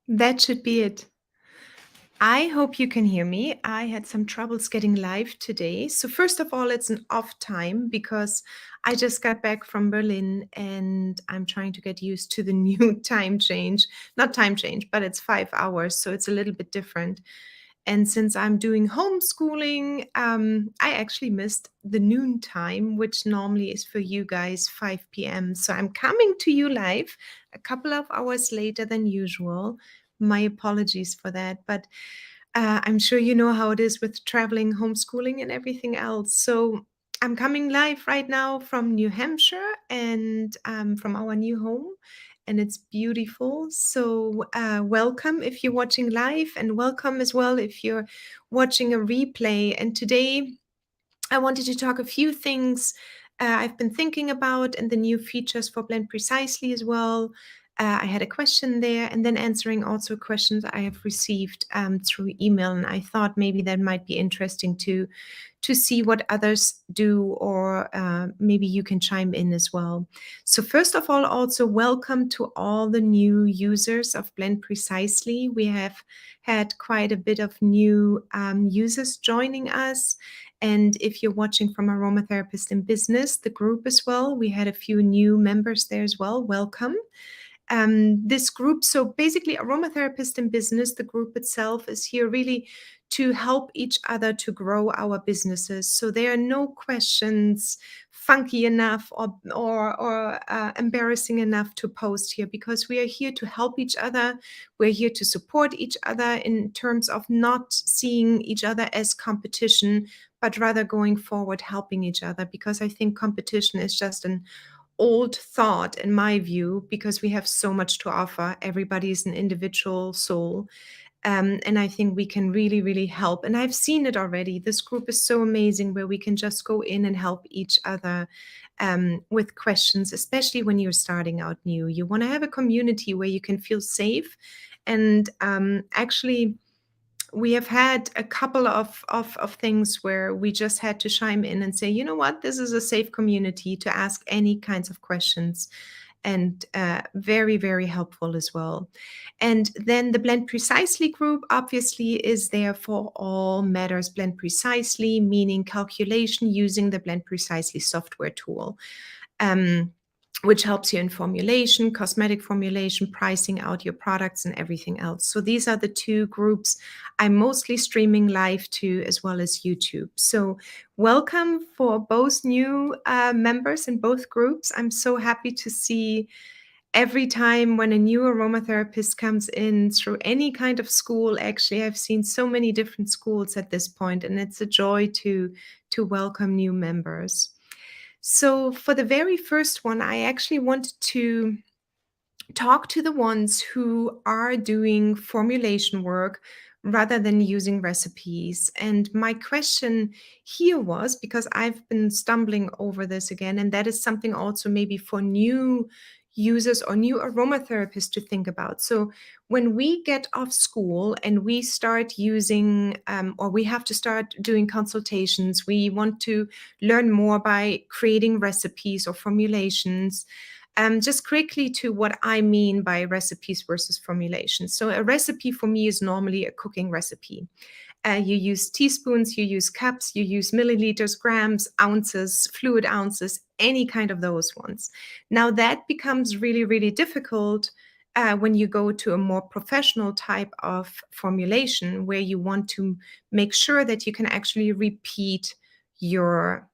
That should be it. I hope you can hear me. I had some troubles getting live today. So, first of all, it's an off time because I just got back from Berlin and I'm trying to get used to the new time change. Not time change, but it's 5 hours. So, it's a little bit different. And since I'm doing homeschooling, I actually missed the noon time, which normally is for you guys 5 p.m. So I'm coming to you live a couple of hours later than usual. My apologies for that. But I'm sure you know how it is with traveling, homeschooling, and everything else. So I'm coming live right now from New Hampshire and from our new home. And it's beautiful. So, welcome if you're watching live, and welcome as well if you're watching a replay. And today, I wanted to talk a few things I've been thinking about and the new features for Blend Precisely as well. I had a question there, and then answering also questions I have received through email. And I thought maybe that might be interesting to see what others do, or maybe you can chime in as well. So first of all, also welcome to all the new users of Blend Precisely. We have had quite a bit of new users joining us. And if you're watching from Aromatherapist in Business, the group as well, we had a few new members there as well. Welcome. This group, so basically Aromatherapist in Business, the group itself is here really to help each other to grow our businesses. So there are no questions funky enough or embarrassing enough to post here, because we are here to help each other. We're here to support each other in terms of not seeing each other as competition, but rather going forward helping each other, because I think competition is just an old thought in my view, because we have so much to offer. Everybody is an individual soul. And I think we can really, really help. And I've seen it already. This group is so amazing, where we can just go in and help each other with questions, especially when you're starting out new. You want to have a community where you can feel safe. And actually, we have had a couple of things where we just had to chime in and say, you know what, this is a safe community to ask any kinds of questions, and very, very helpful as well. And then the Blend Precisely group obviously is there for all matters Blend Precisely, meaning calculation using the Blend Precisely software tool. Which helps you in formulation, cosmetic formulation, pricing out your products, and everything else. So these are the two groups I'm mostly streaming live to, as well as YouTube. So welcome for both new members in both groups. I'm so happy to see every time when a new aromatherapist comes in through any kind of school. Actually, I've seen so many different schools at this point, and it's a joy to welcome new members. So for the very first one, I actually wanted to talk to the ones who are doing formulation work rather than using recipes. And my question here was, because I've been stumbling over this again, and that is something also maybe for new users or new aromatherapists to think about. So when we get off school and we start using, or we have to start doing consultations, we want to learn more by creating recipes or formulations. Just quickly to what I mean by recipes versus formulations. So a recipe for me is normally a cooking recipe. You use teaspoons, you use cups, you use milliliters, grams, ounces, fluid ounces, any kind of those ones. Now that becomes really, really difficult when you go to a more professional type of formulation, where you want to make sure that you can actually repeat your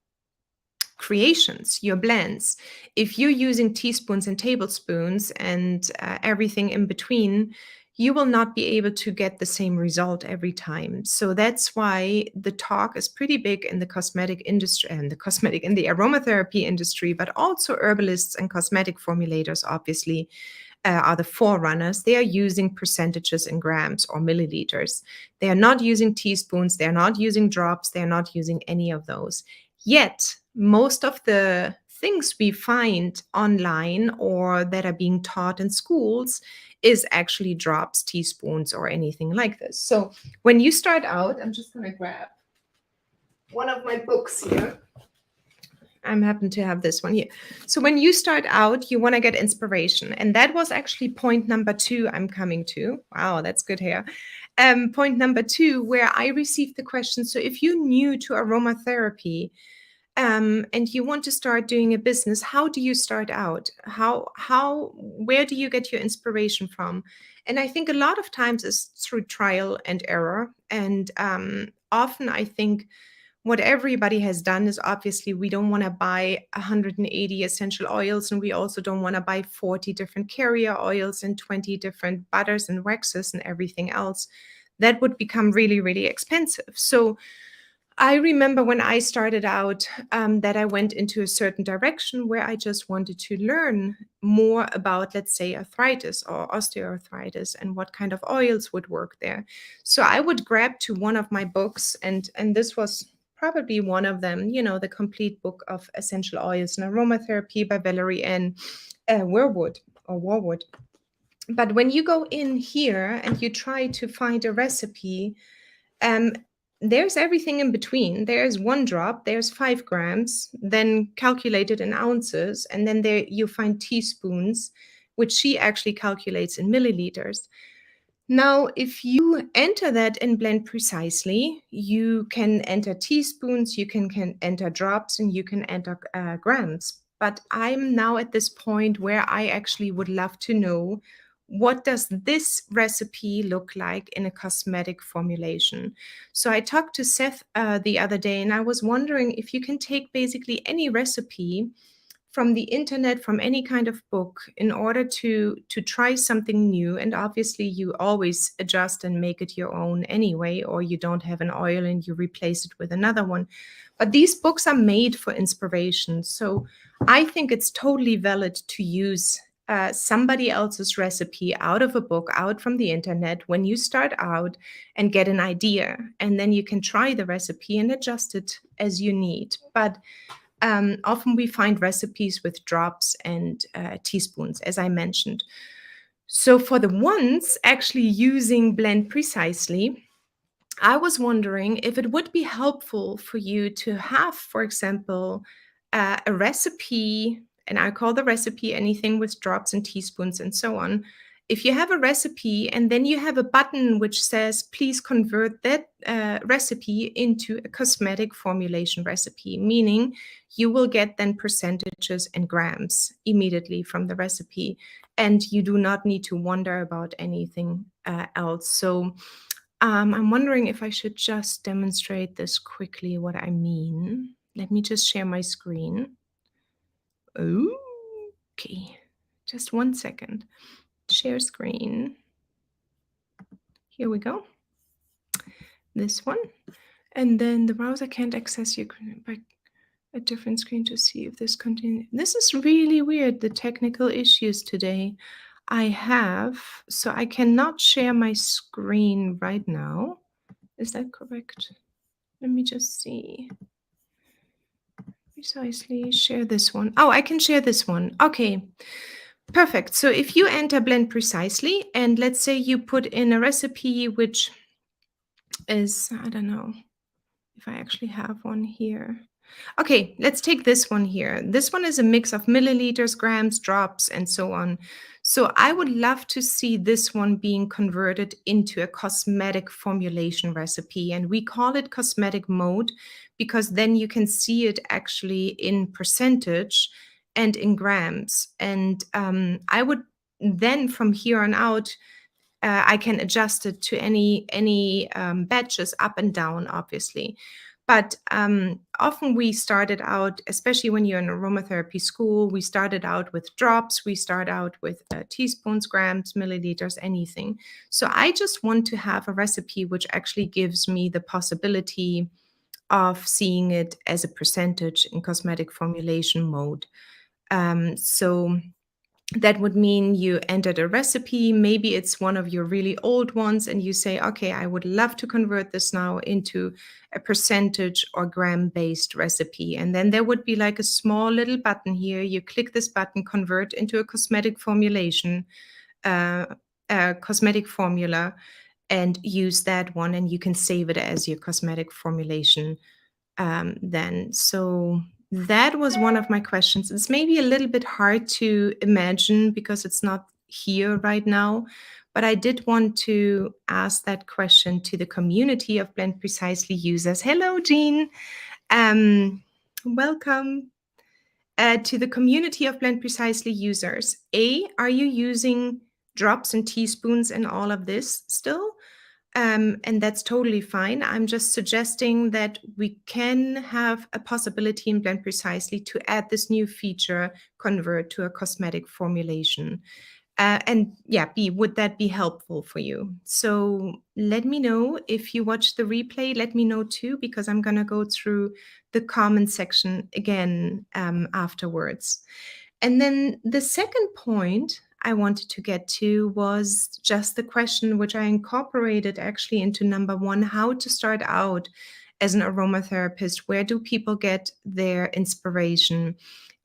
creations, your blends. If you're using teaspoons and tablespoons and everything in between, you will not be able to get the same result every time. So that's why the talk is pretty big in the cosmetic industry, and in the aromatherapy industry, but also herbalists and cosmetic formulators obviously are the forerunners. They are using percentages in grams or milliliters. They are not using teaspoons, they're not using drops, they're not using any of those. Yet, most of the things we find online or that are being taught in schools is actually drops, teaspoons, or anything like this. So when you start out, I'm just going to grab one of my books here. I'm happen to have this one here. So when you start out, you want to get inspiration. And that was actually point number 2 I'm coming to. Wow, that's good here. Point number 2, where I received the question. So if you're new to aromatherapy, and you want to start doing a business, how do you start out? Where do you get your inspiration from? And I think a lot of times is through trial and error. And often I think what everybody has done is, obviously we don't want to buy 180 essential oils, and we also don't want to buy 40 different carrier oils and 20 different butters and waxes and everything else. That would become really, really expensive. So I remember when I started out, that I went into a certain direction where I just wanted to learn more about, let's say, arthritis or osteoarthritis and what kind of oils would work there. So I would grab to one of my books, and this was probably one of them, the complete book of essential oils and aromatherapy by Valerie Ann Warwood. But when you go in here and you try to find a recipe, um, there's everything in between. There's 1 drop, there's 5 grams, then calculated in ounces, and then there you find teaspoons, which she actually calculates in milliliters. Now, if you enter that in Blend Precisely, you can enter teaspoons, you can enter drops, and you can enter grams. But I'm now at this point where I actually would love to know, what does this recipe look like in a cosmetic formulation? So I talked to Seth the other day, and I was wondering if you can take basically any recipe from the internet, from any kind of book, in order to try something new. And obviously you always adjust and make it your own anyway, or you don't have an oil and you replace it with another one. But these books are made for inspiration. So I think it's totally valid to use somebody else's recipe out of a book, out from the internet, when you start out, and get an idea. And then you can try the recipe and adjust it as you need. But often we find recipes with drops and teaspoons, as I mentioned. So for the ones actually using Blend Precisely, I was wondering if it would be helpful for you to have, for example, a recipe, and I call the recipe anything with drops and teaspoons and so on. If you have a recipe and then you have a button which says, please convert that recipe into a cosmetic formulation recipe, meaning you will get then percentages and grams immediately from the recipe, and you do not need to wonder about anything else. So I'm wondering if I should just demonstrate this quickly, what I mean. Let me just share my screen. Okay, just 1 second. Share screen. Here we go. This one. And then the browser can't access your by a different screen to see if this continues. This is really weird, the technical issues today I have. So I cannot share my screen right now. Is that correct? Let me just see. Precisely share this one. Oh, I can share this one. Okay, perfect. So if you enter Blend Precisely, and let's say you put in a recipe which is, I don't know if I actually have one here. Okay, let's take this one here. This one is a mix of milliliters, grams, drops, and so on. So I would love to see this one being converted into a cosmetic formulation recipe. And we call it cosmetic mode because then you can see it actually in percentage and in grams. And I would then, from here on out, I can adjust it to any batches up and down, obviously. But often we started out, especially when you're in aromatherapy school, we started out with drops, we start out with teaspoons, grams, milliliters, anything. So I just want to have a recipe which actually gives me the possibility of seeing it as a percentage in cosmetic formulation mode. So that would mean you entered a recipe. Maybe it's one of your really old ones, and you say, okay, I would love to convert this now into a percentage or gram-based recipe. And then there would be like a small little button here. You click this button, convert into a cosmetic formulation, a cosmetic formula, and use that one, and you can save it as your cosmetic formulation then. So That was one of my questions. It's maybe a little bit hard to imagine because it's not here right now, but I did want to ask that question to the community of Blend Precisely users. Hello, Jean. Um, welcome to the community of Blend Precisely users. A, are you using drops and teaspoons and all of this still? And that's totally fine. I'm just suggesting that we can have a possibility in Blend Precisely to add this new feature, convert to a cosmetic formulation. And yeah, B, would that be helpful for you? So let me know if you watch the replay. Let me know too, because I'm going to go through the comment section again afterwards. And then the second point I wanted to get to was just the question which I incorporated actually into number one, how to start out as an aromatherapist. Where do people get their inspiration?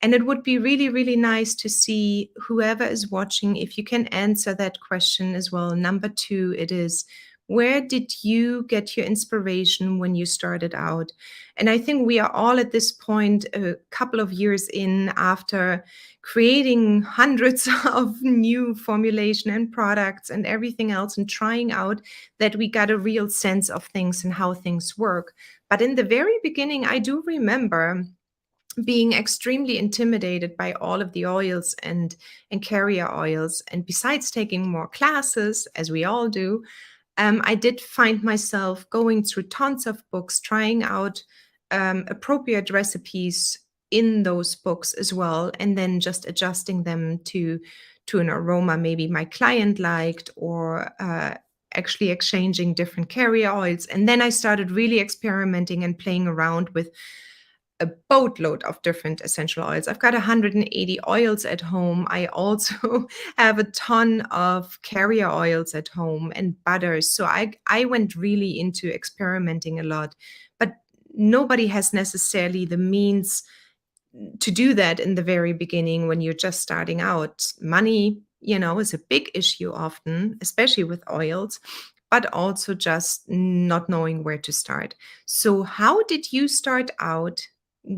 And it would be really, really nice to see whoever is watching, if you can answer that question as well. Number two, it is, where did you get your inspiration when you started out? And I think we are all at this point a couple of years in after creating hundreds of new formulation and products and everything else and trying out, that we got a real sense of things and how things work. But in the very beginning, I do remember being extremely intimidated by all of the oils and carrier oils. And besides taking more classes, as we all do, I did find myself going through tons of books, trying out appropriate recipes in those books as well, and then just adjusting them to an aroma maybe my client liked, or actually exchanging different carrier oils. And then I started really experimenting and playing around with a boatload of different essential oils. I've got 180 oils at home. I also have a ton of carrier oils at home and butters. So I went really into experimenting a lot. But nobody has necessarily the means to do that in the very beginning when you're just starting out. Money, is a big issue often, especially with oils, but also just not knowing where to start. So, how did you start out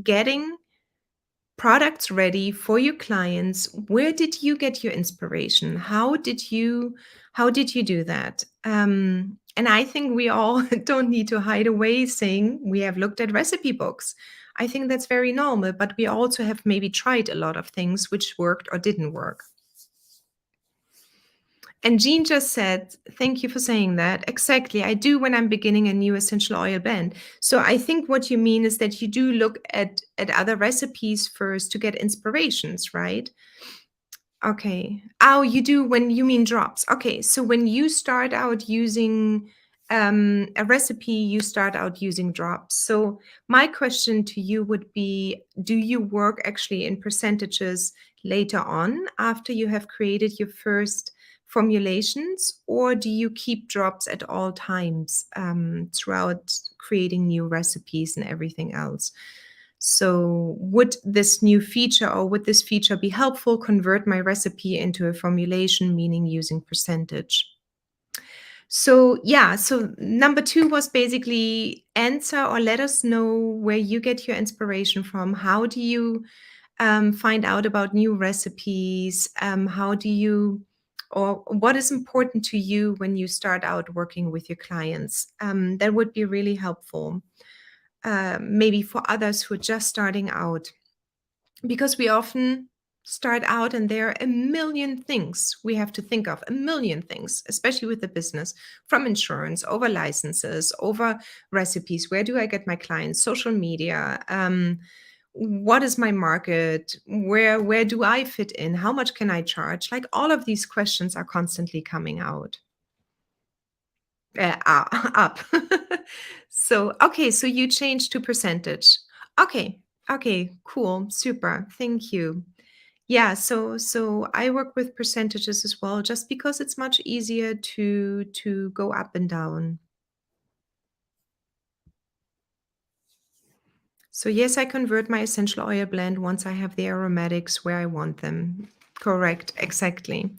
getting products ready for your clients? Where did you get your inspiration? How did you do that? And I think we all don't need to hide away saying we have looked at recipe books. I think that's very normal, but we also have maybe tried a lot of things which worked or didn't work. And Jean just said, thank you for saying that. Exactly. I do when I'm beginning a new essential oil blend. So I think what you mean is that you do look at other recipes first to get inspirations, right? Okay. Oh, you do when you mean drops. Okay. So when you start out using a recipe, you start out using drops. So my question to you would be, do you work actually in percentages later on after you have created your first formulations, or do you keep drops at all times throughout creating new recipes and everything else? So would this new feature, or would this feature be helpful, convert my recipe into a formulation, meaning using percentage? So yeah, so number two was basically answer or let us know where you get your inspiration from. How do you find out about new recipes? How do you, or what is important to you when you start out working with your clients? That would be really helpful. Maybe for others who are just starting out, because we often start out and there are a million things we have to think of, a million things, especially with the business, from insurance over licenses, over recipes. Where do I get my clients? Social media. What is my market? Where do I fit in? How much can I charge? Like, all of these questions are constantly coming out. Up. So, okay, so you changed to percentage. Okay. Okay, cool. Super. Thank you. Yeah, so I work with percentages as well, just because it's much easier to go up and down. So yes, I convert my essential oil blend once I have the aromatics where I want them. Correct, exactly.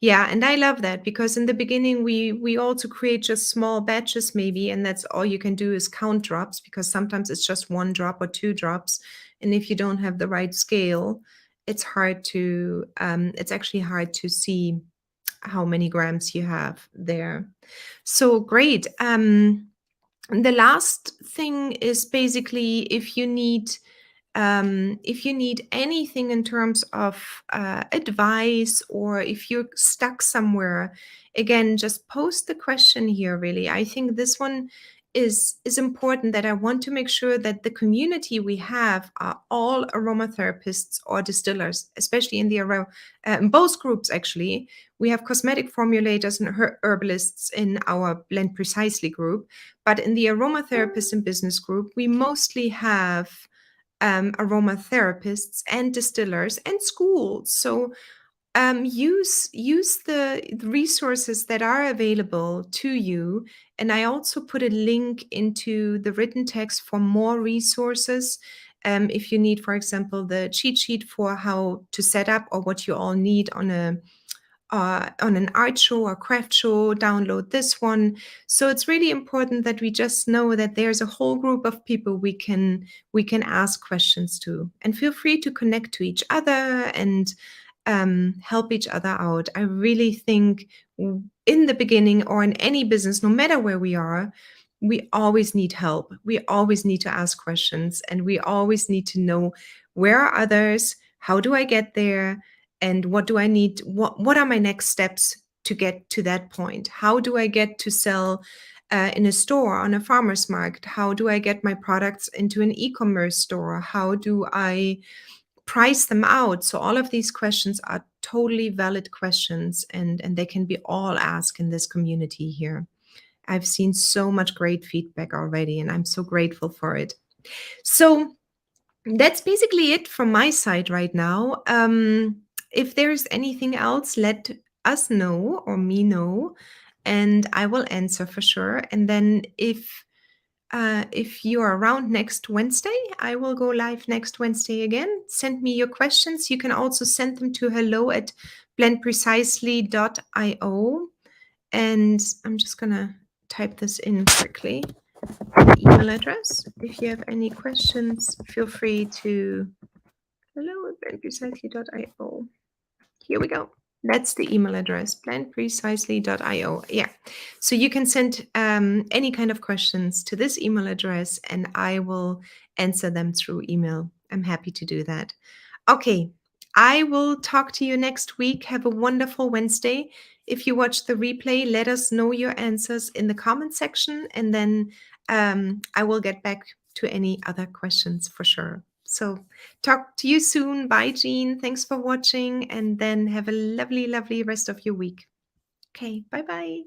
Yeah, and I love that, because in the beginning we also create just small batches maybe, and that's all you can do is count drops, because sometimes it's just one drop or two drops, And if you don't have the right scale, it's actually hard to see how many grams you have there. So great. The last thing is basically if you need anything in terms of advice, or if you're stuck somewhere, again, just post the question here. Really, I think this one is important, that I want to make sure that the community we have are all aromatherapists or distillers, especially in the in both groups. Actually, we have cosmetic formulators and herbalists in our Blend Precisely group, but in the aromatherapists and business group, we mostly have aromatherapists and distillers and schools. So use the resources that are available to you. And I also put a link into the written text for more resources. If you need, for example, the cheat sheet for how to set up, or what you all need on an art show or craft show, download this one. So it's really important that we just know that there's a whole group of people we can ask questions to, and feel free to connect to each other and help each other out. I really think in the beginning, or in any business, no matter where we are, we always need help. We always need to ask questions, and we always need to know, where are others? How do I get there? And what do I need? What are my next steps to get to that point? How do I get to sell in a store, on a farmer's market? How do I get my products into an e-commerce store? How do I price them out? So all of these questions are totally valid questions, and they can be all asked in this community here. I've seen so much great feedback already, and I'm so grateful for it. So that's basically it from my side right now. If there's anything else, let us know, or me know, and I will answer for sure. And then if you're around next Wednesday, I will go live next Wednesday again. Send me your questions. You can also send them to hello@blendprecisely.io. And I'm just gonna type this in quickly. Email address. If you have any questions, feel free to hello@blendprecisely.io. Here we go. That's the email address, blendprecisely.io. Yeah. So you can send any kind of questions to this email address, and I will answer them through email. I'm happy to do that. Okay. I will talk to you next week. Have a wonderful Wednesday. If you watch the replay, let us know your answers in the comment section, and then I will get back to any other questions for sure. So talk to you soon. Bye, Jean. Thanks for watching, and then have a lovely, lovely rest of your week. Okay, bye-bye.